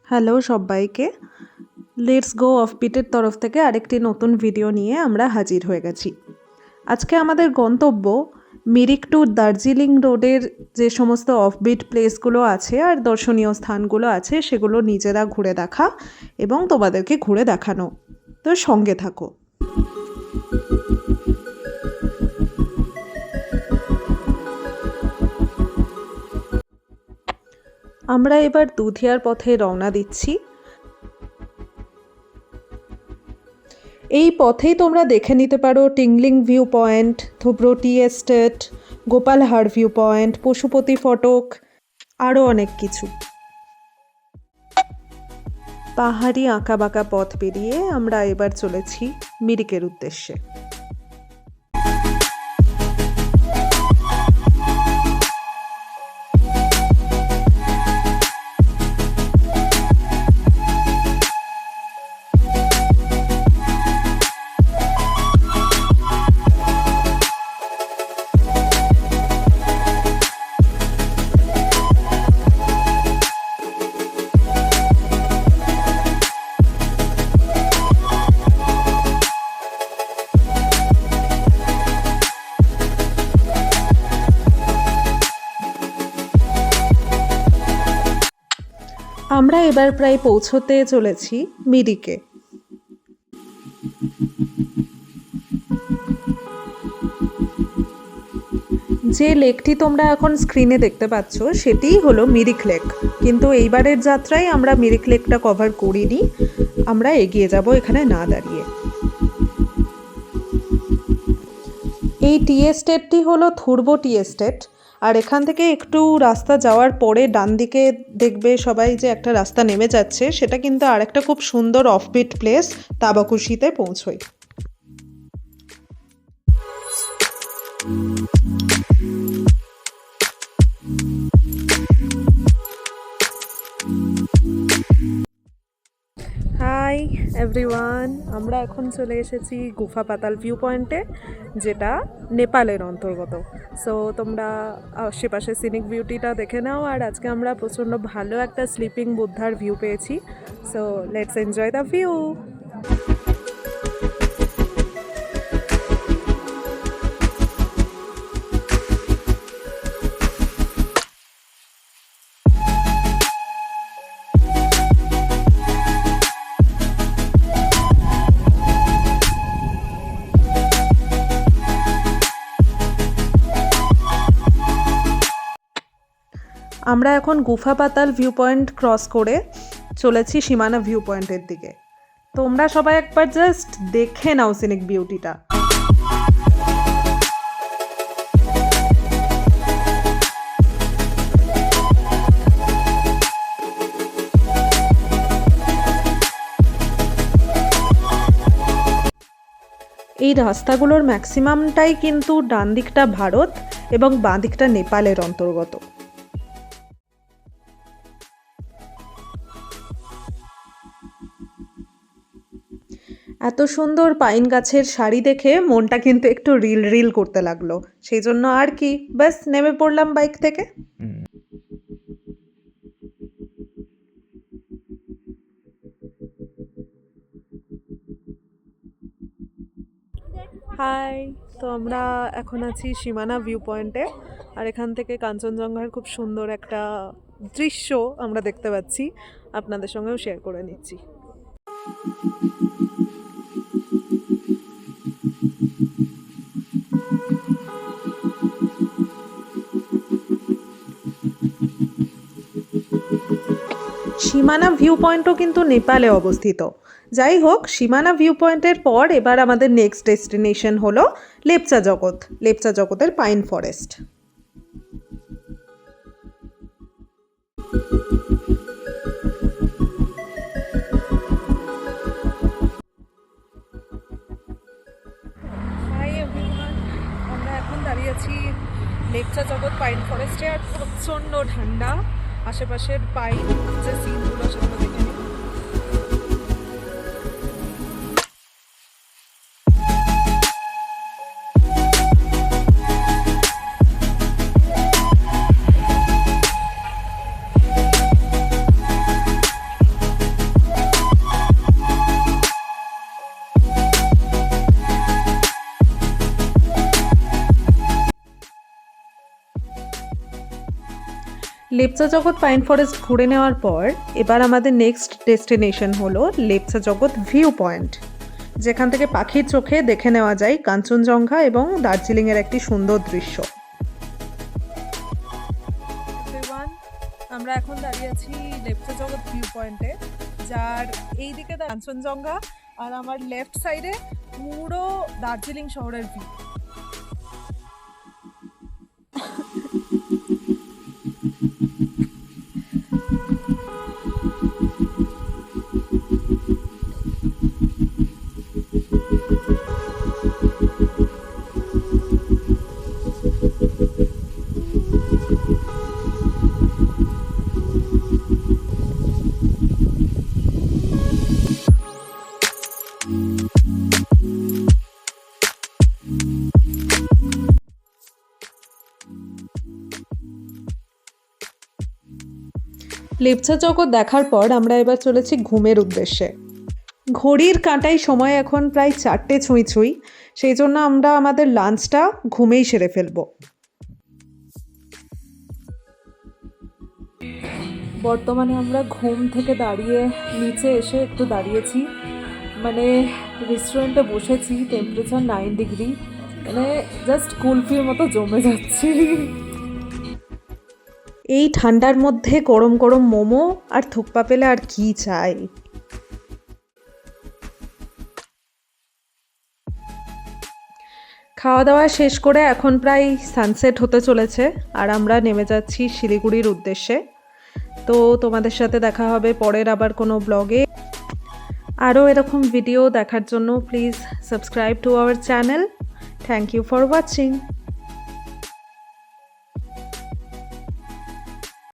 Hello সবাইকে, let's go অফবিটের তরফ থেকে আরেকটি নতুন ভিডিও নিয়ে আমরা হাজির হয়ে গেছি। আজকে আমাদের গন্তব্য মিরিক টু দার্জিলিং রোডের যে সমস্ত অফবিট প্লেসগুলো আছে আর দর্শনীয় স্থানগুলো আছে সেগুলো নিজেরা ঘুরে দেখা এবং তোমাদেরকে ঘুরে দেখানো। তো সঙ্গে থাকো। আমরা এবার দুধিয়ার পথে রওনা দিচ্ছি। এই পথেই তোমরা দেখে নিতে পারো Tingling view point, Dhubro tea estate, Gopalhar view point, Pashupati Phatak, আরও অনেক কিছু। পাহাড়ি আঁকাবাঁকা পথ পেরিয়ে আমরা এবার চলেছি মিরিকের উদ্দেশ্যে। আমরা এবার প্রায় পৌঁছতে চলেছি মিরিকে। যে লেকটি তোমরা এখন স্ক্রিনে দেখতে পাচ্ছ সেটিই হলো মিরিক লেক, কিন্তু এইবারের যাত্রায় আমরা মিরিক লেকটা কভার করিনি, আমরা এগিয়ে যাব এখানে না দাঁড়িয়ে। এই টি এস্টেটটি হলো ধুবরো টি এস্টেট, আর এখান থেকে একটু রাস্তা যাওয়ার পরে ডান দিকে দেখবে সবাই যে একটা রাস্তা নেমে যাচ্ছে, সেটা কিন্তু আর একটা খুব সুন্দর অফবিট প্লেস তাবাকুশিতে পৌঁছই। হাই এভরিওয়ান, আমরা এখন চলে এসেছি গুফা পাতাল ভিউ পয়েন্টে, যেটা নেপালের অন্তর্গত। সো তোমরা আশেপাশে সিনিক বিউটিটা দেখে নাও, আর আজকে আমরা প্রচণ্ড ভালো একটা স্লিপিং বুদ্ধার ভিউ পেয়েছি। So let's enjoy the view. আমরা এখন গুফা পাতাল ভিউ পয়েন্ট ক্রস করে চলেছি সীমানা ভিউ পয়েন্টের দিকে। তোমরা সবাই একবার জাস্ট দেখে নাও সিনিক বিউটিটা। এই রাস্তাগুলোর ম্যাক্সিমামটাই কিন্তু ডান দিকটা ভারত এবং বাঁ দিকটা নেপালের অন্তর্গত। এত সুন্দর পাইন গাছের সারি দেখে মনটা কিন্তু একটু রিল রিল করতে লাগলো, সেই জন্য আর কি ব্যাস নেমে পড়লাম বাইক থেকে। হাই, তো আমরা এখন আছি সীমানা ভিউ পয়েন্টে, আর এখান থেকে কাঞ্চনজঙ্ঘার খুব সুন্দর একটা দৃশ্য আমরা দেখতে পাচ্ছি, আপনাদের সঙ্গেও শেয়ার করে নিচ্ছি। সীমানা ভিউ পয়েন্টও কিন্তু নেপালে অবস্থিত। যাই হোক, সীমানা ভিউ পয়েন্টের পর এবার আমাদের নেক্সট ডেস্টিনেশন হলো লেপচা জগৎ, লেপচা জগতের পাইন ফরেস্ট। আমরা এখন দাঁড়িয়ে আছি লেপচা জগৎ পাইন ফরেস্টে, আর প্রচণ্ড ঠান্ডা। আশেপাশের পাইন যে সিনগুলো সেগুলো দেখে নিই। লেপচা জগৎ পাইন ফরেস্ট ঘুরে নেওয়ার পর এবার আমাদের নেক্সট ডেস্টিনেশন হলো লেপচা জগৎ ভিউ পয়েন্ট, যেখান থেকে পাখির চোখে দেখে নেওয়া যায় কাঞ্চনজঙ্ঘা এবং দার্জিলিংয়ের একটি সুন্দর দৃশ্য। আমরা এখন দাঁড়িয়ে আছি লেপচা জগৎ ভিউ পয়েন্টে, যার এই দিকে কাঞ্চনজঙ্ঘা আর আমার লেফট সাইডে পুরো দার্জিলিং শহরের ভিউ। লেপচা জগৎ দেখার পর আমরা এবার চলেছি ঘুমের উদ্দেশ্যে। ঘড়ির কাঁটায় সময় এখন প্রায় 4টে ছুঁই ছুঁই, সেই জন্য আমরা আমাদের লাঞ্চটা ঘুমেই সেরে ফেলবো। বর্তমানে আমরা ঘুম থেকে দাঁড়িয়ে নিচে এসে একটু দাঁড়িয়েছি, মানে রেস্টুরেন্টে বসেছি, টেম্পারেচার 9 ডিগ্রি, মানে জাস্ট কুলফির মতো জমে যাচ্ছি। এই ঠান্ডার মধ্যে গরম গরম মোমো আর থুকপা পেলে আর কি চাই। খাওয়া দাওয়া শেষ করে এখন প্রায় সানসেট হতে চলেছে আর আমরা নেমে যাচ্ছি শিলিগুড়ির উদ্দেশ্যে। তো তোমাদের সাথে দেখা হবে পরের আবার কোনো ব্লগে। আরও এরকম ভিডিও দেখার জন্য please subscribe to our channel. Thank you for watching.